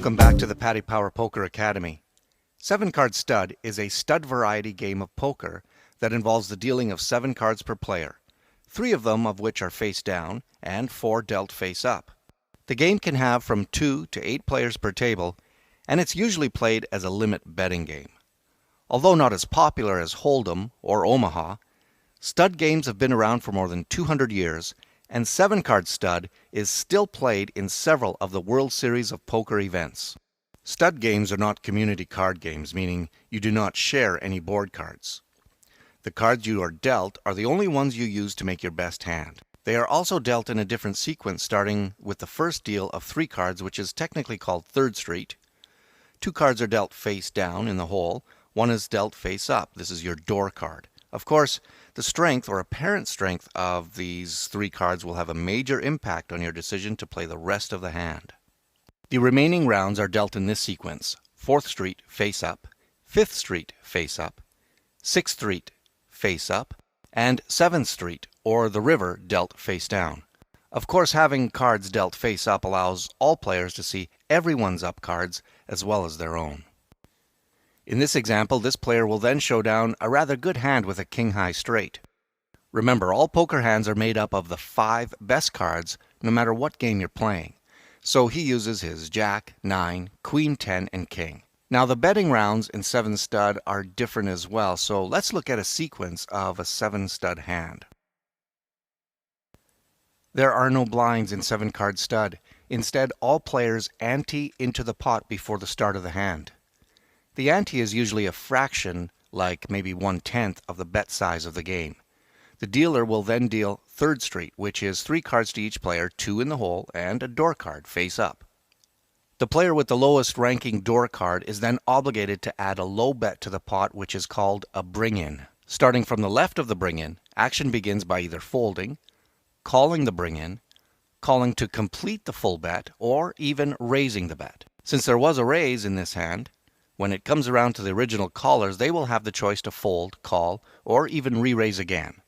Welcome back to the Paddy Power Poker Academy. 7-Card Stud is a stud variety game of poker that involves the dealing of 7 cards per player, 3 of them of which are face down and 4 dealt face up. The game can have from 2 to 8 players per table, and it's usually played as a limit betting game. Although not as popular as Hold'em or Omaha, stud games have been around for more than 200 years, and 7-Card Stud is still played in several of the World Series of Poker events. Stud games are not community card games, meaning you do not share any board cards. The cards you are dealt are the only ones you use to make your best hand. They are also dealt in a different sequence, starting with the first deal of 3 cards, which is technically called Third Street. 2 cards are dealt face down in the hole, 1 is dealt face up. This is your door card. Of course, the strength or apparent strength of these 3 cards will have a major impact on your decision to play the rest of the hand. The remaining rounds are dealt in this sequence: 4th Street face up, 5th Street face up, 6th Street face up, and 7th Street or the river dealt face down. Of course, having cards dealt face up allows all players to see everyone's up cards as well as their own. In this example, this player will then show down a rather good hand with a king-high straight. Remember, all poker hands are made up of the 5 best cards no matter what game you're playing. So he uses his Jack, 9, Queen 10, and King. Now the betting rounds in 7 stud are different as well, so let's look at a sequence of a 7 stud hand. There are no blinds in 7-Card Stud. Instead, all players ante into the pot before the start of the hand. The ante is usually a fraction, like maybe 1/10 of the bet size of the game. The dealer will then deal Third Street, which is 3 cards to each player, 2 in the hole, and a door card face up. The player with the lowest ranking door card is then obligated to add a low bet to the pot, which is called a bring-in. Starting from the left of the bring-in, action begins by either folding, calling the bring-in, calling to complete the full bet, or even raising the bet. Since there was a raise in this hand, when it comes around to the original callers, they will have the choice to fold, call, or even re-raise again.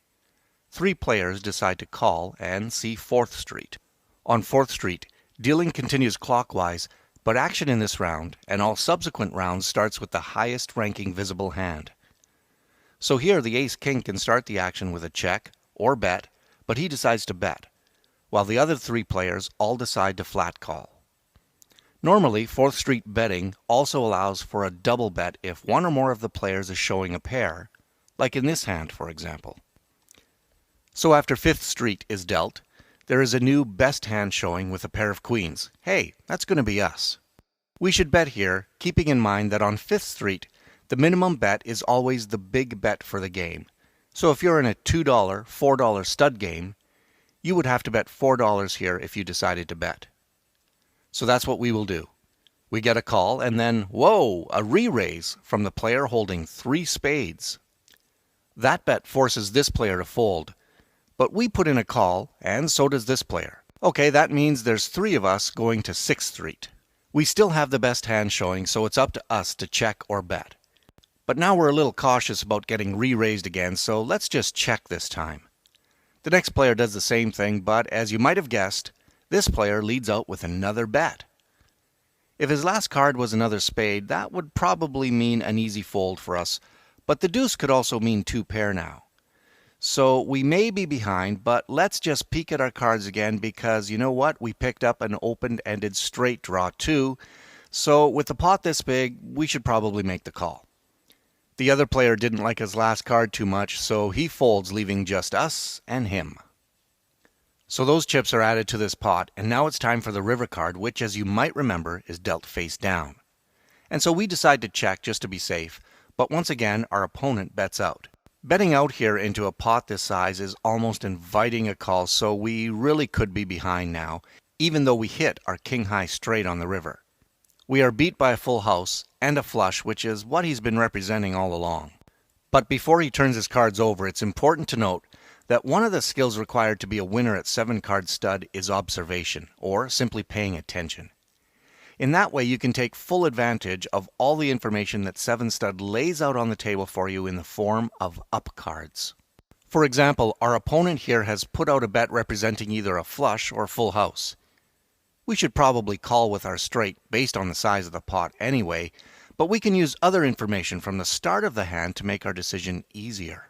3 players decide to call and see 4th Street. On 4th Street, dealing continues clockwise, but action in this round and all subsequent rounds starts with the highest ranking visible hand. So here the Ace-King can start the action with a check or bet, but he decides to bet, while the other 3 players all decide to flat call. Normally, 4th Street betting also allows for a double bet if one or more of the players is showing a pair, like in this hand, for example. So after 5th Street is dealt, there is a new best hand showing with a pair of queens. Hey, that's going to be us. We should bet here, keeping in mind that on 5th Street, the minimum bet is always the big bet for the game. So if you're in a $2, $4 stud game, you would have to bet $4 here if you decided to bet. So that's what we will do. We get a call and then, whoa, a re-raise from the player holding 3 spades. That bet forces this player to fold, but we put in a call and so does this player. Okay, that means there's 3 of us going to 6th Street. We still have the best hand showing, so it's up to us to check or bet. But now we're a little cautious about getting re-raised again, so let's just check this time. The next player does the same thing, but as you might have guessed, this player leads out with another bet. If his last card was another spade, that would probably mean an easy fold for us, but the deuce could also mean 2 pair now. So we may be behind, but let's just peek at our cards again because you know what? We picked up an open-ended straight draw too, so with the pot this big, we should probably make the call. The other player didn't like his last card too much, so he folds, leaving just us and him. So those chips are added to this pot, and now it's time for the river card, which, as you might remember, is dealt face down. And so we decide to check just to be safe, but once again, our opponent bets out. Betting out here into a pot this size is almost inviting a call, so we really could be behind now, even though we hit our king-high straight on the river. We are beat by a full house and a flush, which is what he's been representing all along. But before he turns his cards over, it's important to note that one of the skills required to be a winner at 7-Card Stud is observation, or simply paying attention. In that way, you can take full advantage of all the information that 7 Stud lays out on the table for you in the form of up cards. For example, our opponent here has put out a bet representing either a flush or full house. We should probably call with our straight based on the size of the pot anyway, but we can use other information from the start of the hand to make our decision easier.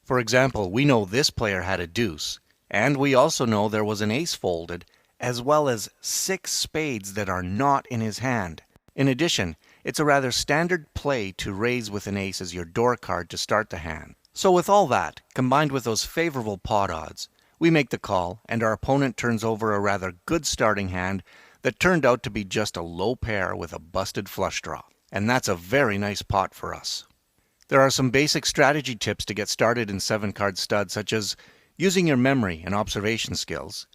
For example, we know this player had a deuce, and we also know there was an ace folded, as well as 6 spades that are not in his hand. In addition, it's a rather standard play to raise with an ace as your door card to start the hand. So with all that, combined with those favorable pot odds, we make the call, and our opponent turns over a rather good starting hand that turned out to be just a low pair with a busted flush draw. And that's a very nice pot for us. There are some basic strategy tips to get started in 7-card stud, such as using your memory and observation skills,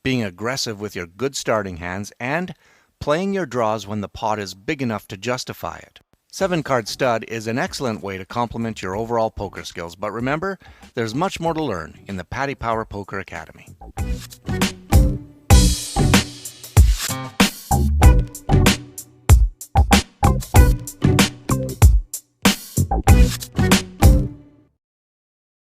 being aggressive with your good starting hands, and playing your draws when the pot is big enough to justify it. 7-card stud is an excellent way to complement your overall poker skills, but remember, there's much more to learn in the Paddy Power Poker Academy.